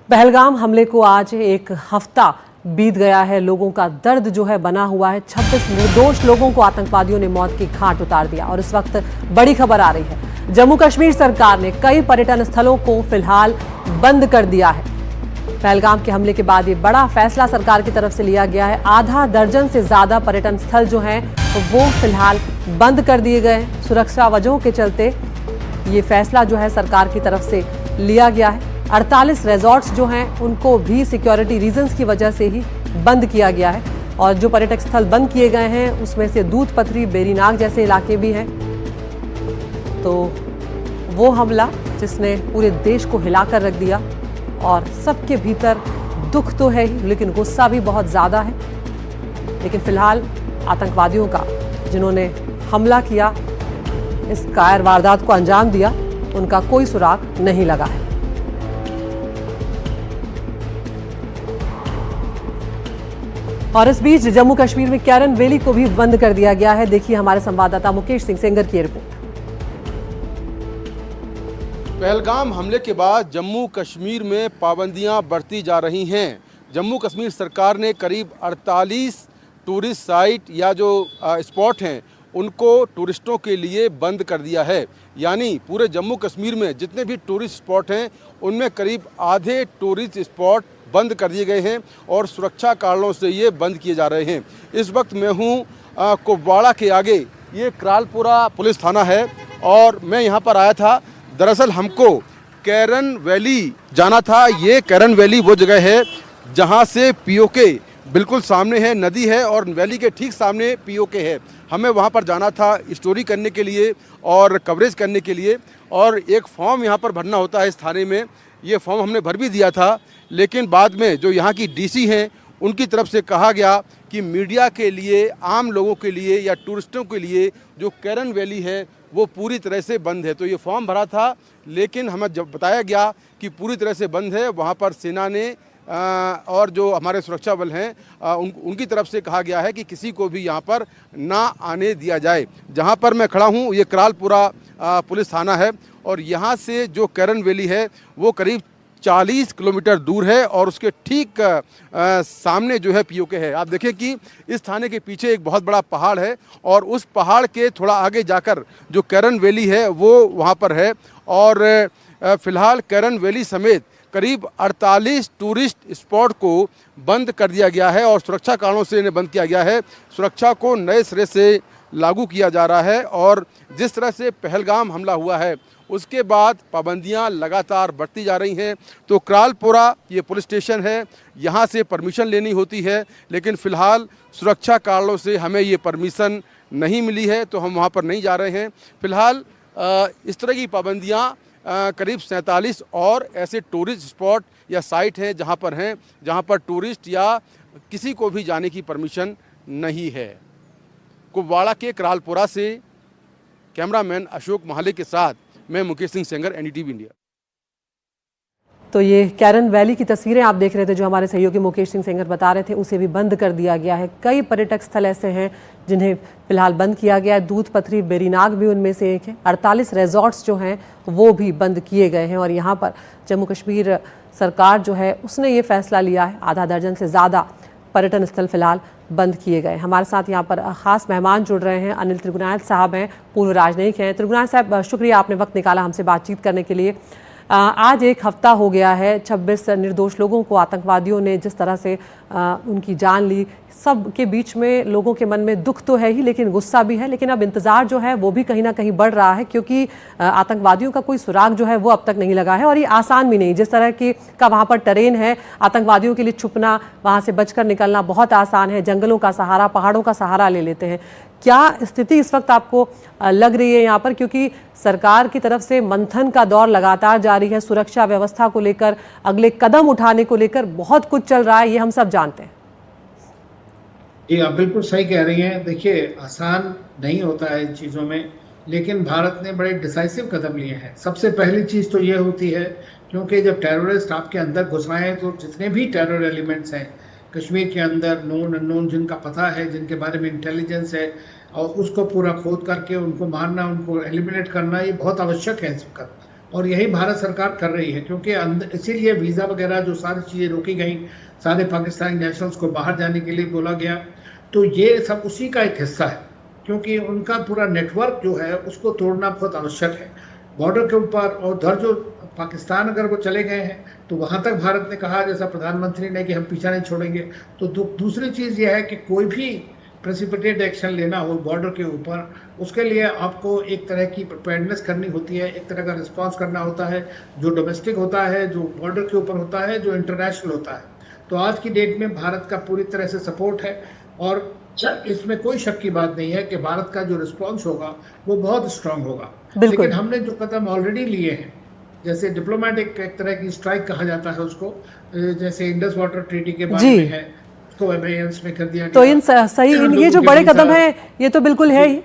पहलगाम हमले को आज एक हफ्ता बीत गया है। लोगों का दर्द जो है बना हुआ है। 26 निर्दोष लोगों को आतंकवादियों ने मौत की घाट उतार दिया। और इस वक्त बड़ी खबर आ रही है, जम्मू कश्मीर सरकार ने कई पर्यटन स्थलों को फिलहाल बंद कर दिया है। पहलगाम के हमले के बाद ये बड़ा फैसला सरकार की तरफ से लिया गया है। आधा दर्जन से ज्यादा पर्यटन स्थल जो हैं वो फिलहाल बंद कर दिए गए हैं। सुरक्षा वजहों के चलते ये फैसला जो है सरकार की तरफ से लिया गया है। 48 रिजॉर्ट्स जो हैं उनको भी सिक्योरिटी रीजंस की वजह से ही बंद किया गया है। और जो पर्यटक स्थल बंद किए गए हैं उसमें से दूध पथरी, बेरीनाग जैसे इलाके भी हैं। तो वो हमला जिसने पूरे देश को हिलाकर रख दिया और सबके भीतर दुख तो है ही, लेकिन गुस्सा भी बहुत ज़्यादा है। लेकिन फिलहाल आतंकवादियों का जिन्होंने हमला किया, इस कायर वारदात को अंजाम दिया, उनका कोई सुराग नहीं लगा है। और इस बीच जम्मू कश्मीर में कैरन वैली को भी बंद कर दिया गया है। देखिए हमारे संवाददाता मुकेश सिंह सेंगर की रिपोर्ट। पहलगाम हमले के बाद जम्मू कश्मीर में पाबंदियां बढ़ती जा रही हैं। जम्मू कश्मीर सरकार ने करीब 48 टूरिस्ट साइट या जो स्पॉट हैं उनको टूरिस्टों के लिए बंद कर दिया है। यानी पूरे जम्मू कश्मीर में जितने भी टूरिस्ट स्पॉट हैं उनमें करीब आधे टूरिस्ट स्पॉट बंद कर दिए गए हैं और सुरक्षा कारणों से ये बंद किए जा रहे हैं। इस वक्त मैं हूँ कुपवाड़ा के आगे, ये करालपुरा पुलिस थाना है और मैं यहाँ पर आया था। दरअसल हमको कैरन वैली जाना था। ये कैरन वैली वो जगह है जहाँ से पीओके बिल्कुल सामने है, नदी है और वैली के ठीक सामने पीओके है। हमें वहाँ पर जाना था स्टोरी करने के लिए और कवरेज करने के लिए। और एक फॉर्म यहाँ पर भरना होता है इस थाने में। ये फॉर्म हमने भर भी दिया था, लेकिन बाद में जो यहाँ की डीसी हैं उनकी तरफ से कहा गया कि मीडिया के लिए, आम लोगों के लिए या टूरिस्टों के लिए जो कैरन वैली है वो पूरी तरह से बंद है। तो ये फॉर्म भरा था, लेकिन हमें जब बताया गया कि पूरी तरह से बंद है, वहाँ पर सेना ने और जो हमारे सुरक्षा बल हैं उनकी तरफ से कहा गया है कि किसी को भी यहाँ पर ना आने दिया जाए। जहाँ पर मैं खड़ा हूँ ये करालपुरा पुलिस थाना है और यहाँ से जो कैरन वैली है वो करीब 40 किलोमीटर दूर है और उसके ठीक सामने जो है पीओके है। आप देखें कि इस थाने के पीछे एक बहुत बड़ा पहाड़ है और उस पहाड़ के थोड़ा आगे जाकर जो कैरन वैली है वो वहाँ पर है। और फिलहाल कैरन वैली समेत करीब 48 टूरिस्ट स्पॉट को बंद कर दिया गया है और सुरक्षा कारणों से इन्हें बंद किया गया है। सुरक्षा को नए सिरे से लागू किया जा रहा है और जिस तरह से पहलगाम हमला हुआ है उसके बाद पाबंदियां लगातार बढ़ती जा रही हैं। तो करालपुरा ये पुलिस स्टेशन है, यहाँ से परमिशन लेनी होती है, लेकिन फ़िलहाल सुरक्षा कारणों से हमें ये परमिशन नहीं मिली है तो हम वहाँ पर नहीं जा रहे हैं। फ़िलहाल इस तरह की पाबंदियां करीब 47 और ऐसे टूरिस्ट स्पॉट या साइट हैं जहाँ पर टूरिस्ट या किसी को भी जाने की परमिशन नहीं है। कुपवाड़ा के करालपुरा से कैमरामैन अशोक महाले के साथ मैं मुकेश सिंह सेंगर, एनडीटीवी इंडिया। तो ये कैरन वैली की तस्वीरें आप देख रहे थे, जो हमारे सहयोगी मुकेश सिंह सेंगर बता रहे थे, उसे भी बंद कर दिया गया है। कई पर्यटक स्थल ऐसे हैं जिन्हें फिलहाल बंद किया गया है। दूध पथरी, बेरीनाग भी उनमें से एक है। 48 रिजॉर्ट्स जो हैं वो भी बंद किए गए हैं और यहाँ पर जम्मू कश्मीर सरकार जो है उसने ये फैसला लिया है। आधा दर्जन से ज़्यादा पर्यटन स्थल फिलहाल बंद किए गए। हमारे साथ यहाँ पर खास मेहमान जुड़ रहे हैं। अनिल त्रिगुनायत साहब हैं, पूर्व राजनयिक हैं। त्रिगुनायत साहब, शुक्रिया आपने वक्त निकाला हमसे बातचीत करने के लिए। आज एक हफ्ता हो गया है, 26 निर्दोष लोगों को आतंकवादियों ने जिस तरह से उनकी जान ली। सब के बीच में लोगों के मन में दुख तो है ही, लेकिन गुस्सा भी है। लेकिन अब इंतज़ार जो है वो भी कहीं ना कहीं बढ़ रहा है, क्योंकि आतंकवादियों का कोई सुराग जो है वो अब तक नहीं लगा है और ये आसान भी नहीं। जिस तरह का वहाँ पर टेरेन है, आतंकवादियों के लिए छुपना, वहाँ से बचकर निकलना बहुत आसान है। जंगलों का सहारा, पहाड़ों का सहारा ले लेते हैं। क्या स्थिति इस वक्त आपको लग रही है यहाँ पर, क्योंकि सरकार की तरफ से मंथन का दौर लगातार जारी है, सुरक्षा व्यवस्था को लेकर, अगले कदम उठाने को लेकर बहुत कुछ चल रहा है, ये हम सब जानते हैं। जी, आप बिल्कुल सही कह रही हैं। देखिए, आसान नहीं होता है इन चीज़ों में, लेकिन भारत ने बड़े डिसाइसिव कदम लिए हैं। सबसे पहली चीज़ तो ये होती है, क्योंकि जब टेररिस्ट आपके अंदर घुस आए हैं तो जितने भी टेरर एलिमेंट्स हैं कश्मीर के अंदर, नोन अननोन, जिनका पता है, जिनके बारे में इंटेलिजेंस है, और उसको पूरा खोद करके उनको मारना, उनको एलिमिनेट करना, ये बहुत आवश्यक है इस वक्त। और यही भारत सरकार कर रही है, क्योंकि इसीलिए वीज़ा वगैरह जो सारी चीज़ें रोकी गई, सारे पाकिस्तानी नेशनल्स को बाहर जाने के लिए बोला गया, तो ये सब उसी का एक हिस्सा है, क्योंकि उनका पूरा नेटवर्क जो है उसको तोड़ना बहुत आवश्यक है बॉर्डर के ऊपर। और उधर जो पाकिस्तान अगर वो चले गए हैं तो वहाँ तक भारत ने कहा, जैसा प्रधानमंत्री ने, कि हम पीछा नहीं छोड़ेंगे। तो दूसरी चीज़ ये है कि कोई भी प्रेसिपिटेट एक्शन लेना हो बॉर्डर के ऊपर, उसके लिए आपको एक तरह की प्रिपेयर्डनेस करनी होती है, एक तरह का रिस्पांस करना होता है, जो डोमेस्टिक होता है, जो बॉर्डर के ऊपर होता है, जो इंटरनेशनल होता है। तो आज की डेट में भारत का पूरी तरह से सपोर्ट है, और इसमें कोई शक की बात नहीं है कि भारत का जो रिस्पांस होगा वो बहुत स्ट्रांग होगा। बिल्कुल। लेकिन हमने जो कदम ऑलरेडी लिए हैं, जैसे डिप्लोमेटिक एक तरह की स्ट्राइक कहा जाता है उसको, जैसे इंडस वाटर ट्रीटी के बारे जी। में है, उसको अबेयंस में कर दिया तो गया। इन सही ये जो लोगों के बड़े वीज़ा- कदम हैं ये तो बिल्कुल है ही।